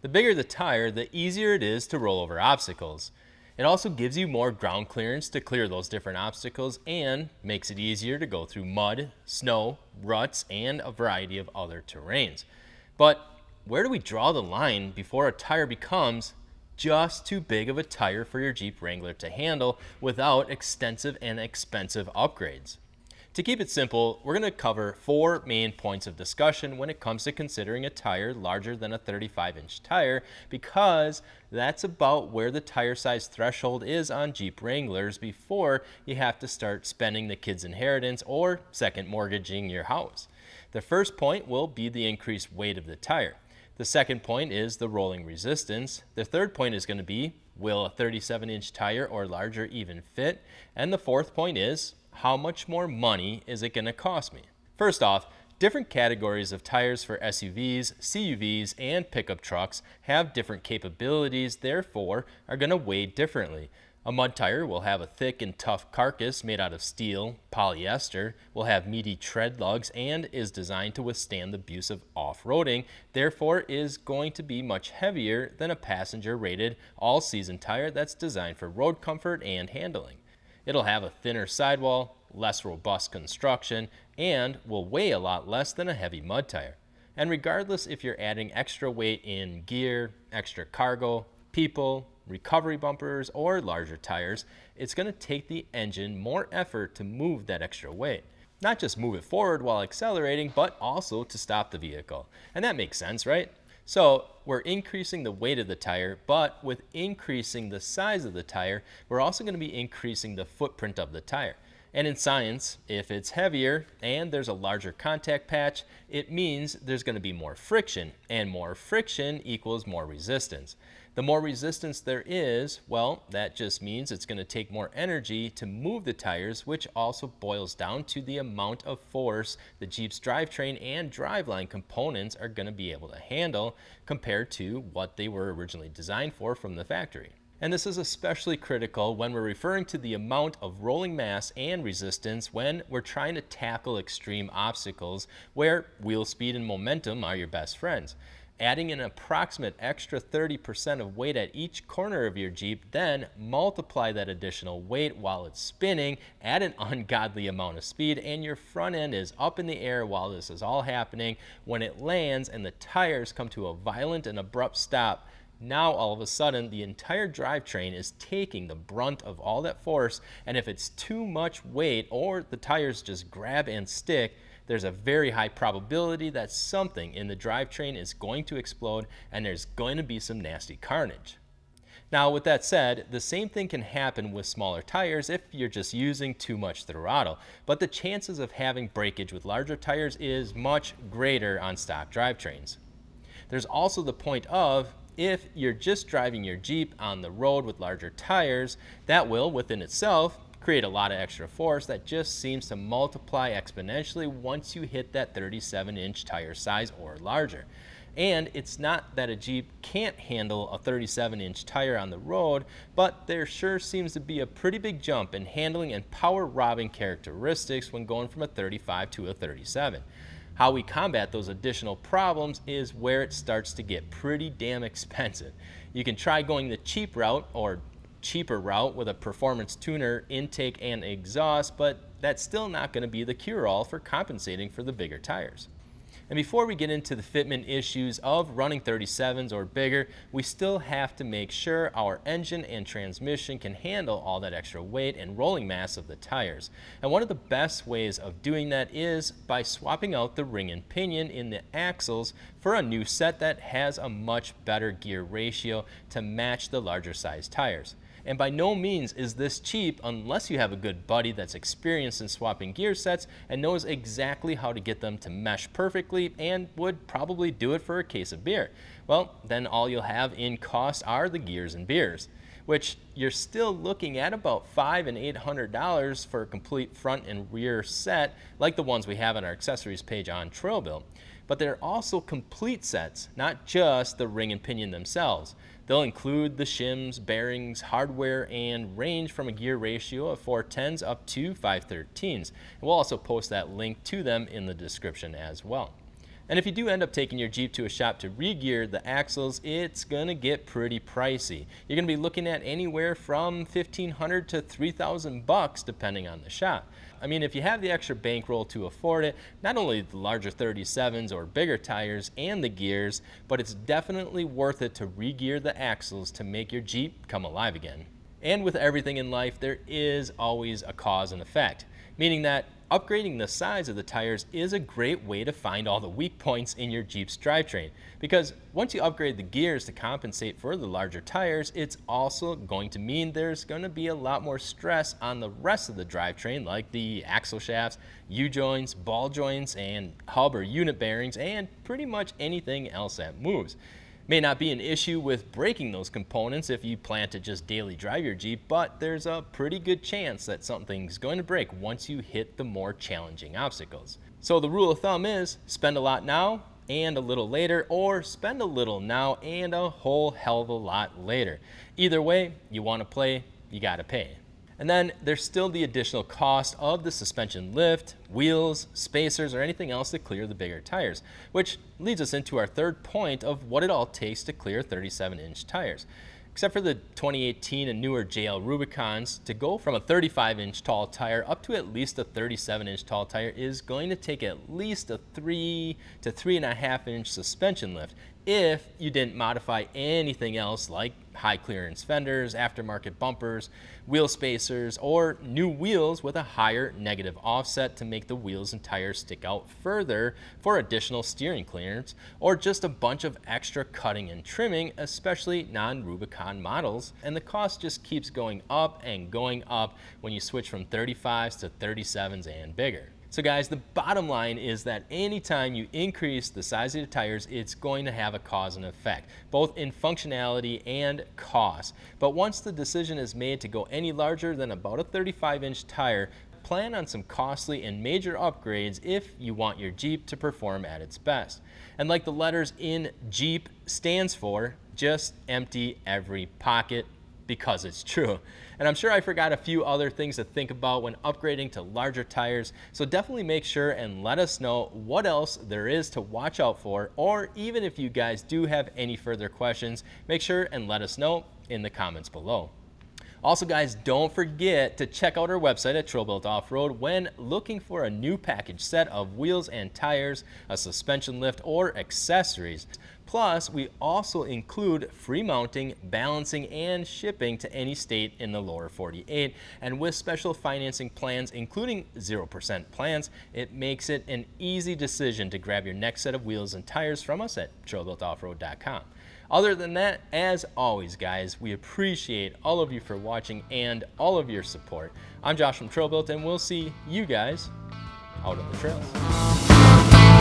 The bigger the tire, the easier it is to roll over obstacles. It also gives you more ground clearance to clear those different obstacles and makes it easier to go through mud, snow, ruts, and a variety of other terrains. But where do we draw the line before a tire becomes just too big of a tire for your Jeep Wrangler to handle without extensive and expensive upgrades? To keep it simple, we're going to cover 4 main points of discussion when it comes to considering a tire larger than a 35-inch tire, because that's about where the tire size threshold is on Jeep Wranglers before you have to start spending the kid's inheritance or second mortgaging your house. The first point will be the increased weight of the tire. The second point is the rolling resistance. The third point is going to be, will a 37-inch tire or larger even fit? And the fourth point is, how much more money is it going to cost me? First off, different categories of tires for SUVs, CUVs, and pickup trucks have different capabilities, therefore are going to weigh differently. A mud tire will have a thick and tough carcass made out of steel, polyester, will have meaty tread lugs, and is designed to withstand the abuse of off-roading, therefore is going to be much heavier than a passenger-rated all-season tire that's designed for road comfort and handling. It'll have a thinner sidewall, less robust construction, and will weigh a lot less than a heavy mud tire. And regardless if you're adding extra weight in gear, extra cargo, people, recovery bumpers, or larger tires, it's going to take the engine more effort to move that extra weight. Not just move it forward while accelerating, but also to stop the vehicle. And that makes sense, right? So we're increasing the weight of the tire, but with increasing the size of the tire, we're also going to be increasing the footprint of the tire. And in science, if it's heavier and there's a larger contact patch, it means there's going to be more friction, and more friction equals more resistance. The more resistance there is, well, that just means it's going to take more energy to move the tires, which also boils down to the amount of force the Jeep's drivetrain and driveline components are going to be able to handle compared to what they were originally designed for from the factory. And this is especially critical when we're referring to the amount of rolling mass and resistance when we're trying to tackle extreme obstacles where wheel speed and momentum are your best friends. Adding an approximate extra 30% of weight at each corner of your Jeep, then multiply that additional weight while it's spinning at an ungodly amount of speed, and your front end is up in the air while this is all happening. When it lands and the tires come to a violent and abrupt stop, now all of a sudden the entire drivetrain is taking the brunt of all that force, and if it's too much weight or the tires just grab and stick, there's a very high probability that something in the drivetrain is going to explode and there's going to be some nasty carnage. Now, with that said, the same thing can happen with smaller tires if you're just using too much throttle, but the chances of having breakage with larger tires is much greater on stock drivetrains. There's also the point of, if you're just driving your Jeep on the road with larger tires, that will, within itself, create a lot of extra force that just seems to multiply exponentially once you hit that 37-inch tire size or larger. And it's not that a Jeep can't handle a 37-inch tire on the road, but there sure seems to be a pretty big jump in handling and power robbing characteristics when going from a 35 to a 37. How we combat those additional problems is where it starts to get pretty damn expensive. You can try going the cheap route or cheaper route with a performance tuner, intake, and exhaust, but that's still not going to be the cure-all for compensating for the bigger tires. And before we get into the fitment issues of running 37s or bigger, we still have to make sure our engine and transmission can handle all that extra weight and rolling mass of the tires. And one of the best ways of doing that is by swapping out the ring and pinion in the axles for a new set that has a much better gear ratio to match the larger size tires. And by no means is this cheap unless you have a good buddy that's experienced in swapping gear sets and knows exactly how to get them to mesh perfectly and would probably do it for a case of beer. Well, then all you'll have in cost are the gears and beers, which you're still looking at about $500 and $800 for a complete front and rear set like the ones we have on our accessories page on Trailbuilt. But they're also complete sets, not just the ring and pinion themselves. They'll include the shims, bearings, hardware, and range from a gear ratio of 410s up to 513s. And we'll also post that link to them in the description as well. And if you do end up taking your Jeep to a shop to re-gear the axles, it's gonna get pretty pricey. You're gonna be looking at anywhere from $1,500 to $3,000 depending on the shop. I mean, if you have the extra bankroll to afford it, not only the larger 37s or bigger tires and the gears, but it's definitely worth it to re-gear the axles to make your Jeep come alive again. And with everything in life, there is always a cause and effect, meaning that upgrading the size of the tires is a great way to find all the weak points in your Jeep's drivetrain, because once you upgrade the gears to compensate for the larger tires, it's also going to mean there's going to be a lot more stress on the rest of the drivetrain, like the axle shafts, U-joints, ball joints, and hub or unit bearings, and pretty much anything else that moves. May not be an issue with breaking those components if you plan to just daily drive your Jeep, but there's a pretty good chance that something's going to break once you hit the more challenging obstacles. So the rule of thumb is spend a lot now and a little later, or spend a little now and a whole hell of a lot later. Either way, you want to play, you got to pay. And then there's still the additional cost of the suspension lift, wheels, spacers, or anything else to clear the bigger tires, which leads us into our third point of what it all takes to clear 37-inch tires. Except for the 2018 and newer JL Rubicons, to go from a 35-inch tall tire up to at least a 37-inch tall tire is going to take at least a 3 to 3.5-inch suspension lift if you didn't modify anything else like high clearance fenders, aftermarket bumpers, wheel spacers, or new wheels with a higher negative offset to make the wheels and tires stick out further for additional steering clearance, or just a bunch of extra cutting and trimming, especially non-Rubicon models. And the cost just keeps going up and going up when you switch from 35s to 37s and bigger. So guys, the bottom line is that anytime you increase the size of the tires, it's going to have a cause and effect, both in functionality and cost. But once the decision is made to go any larger than about a 35-inch tire, plan on some costly and major upgrades if you want your Jeep to perform at its best. And like the letters in Jeep stands for, just empty every pocket, because it's true. And I'm sure I forgot a few other things to think about when upgrading to larger tires, so definitely make sure and let us know what else there is to watch out for, or even if you guys do have any further questions, make sure and let us know in the comments below. Also guys, don't forget to check out our website at Trailbuilt Off-Road when looking for a new package set of wheels and tires, a suspension lift, or accessories. Plus, we also include free mounting, balancing, and shipping to any state in the lower 48. And with special financing plans, including 0% plans, it makes it an easy decision to grab your next set of wheels and tires from us at trailbuiltoffroad.com. Other than that, as always guys, we appreciate all of you for watching and all of your support. I'm Josh from Trailbuilt, and we'll see you guys out on the trails.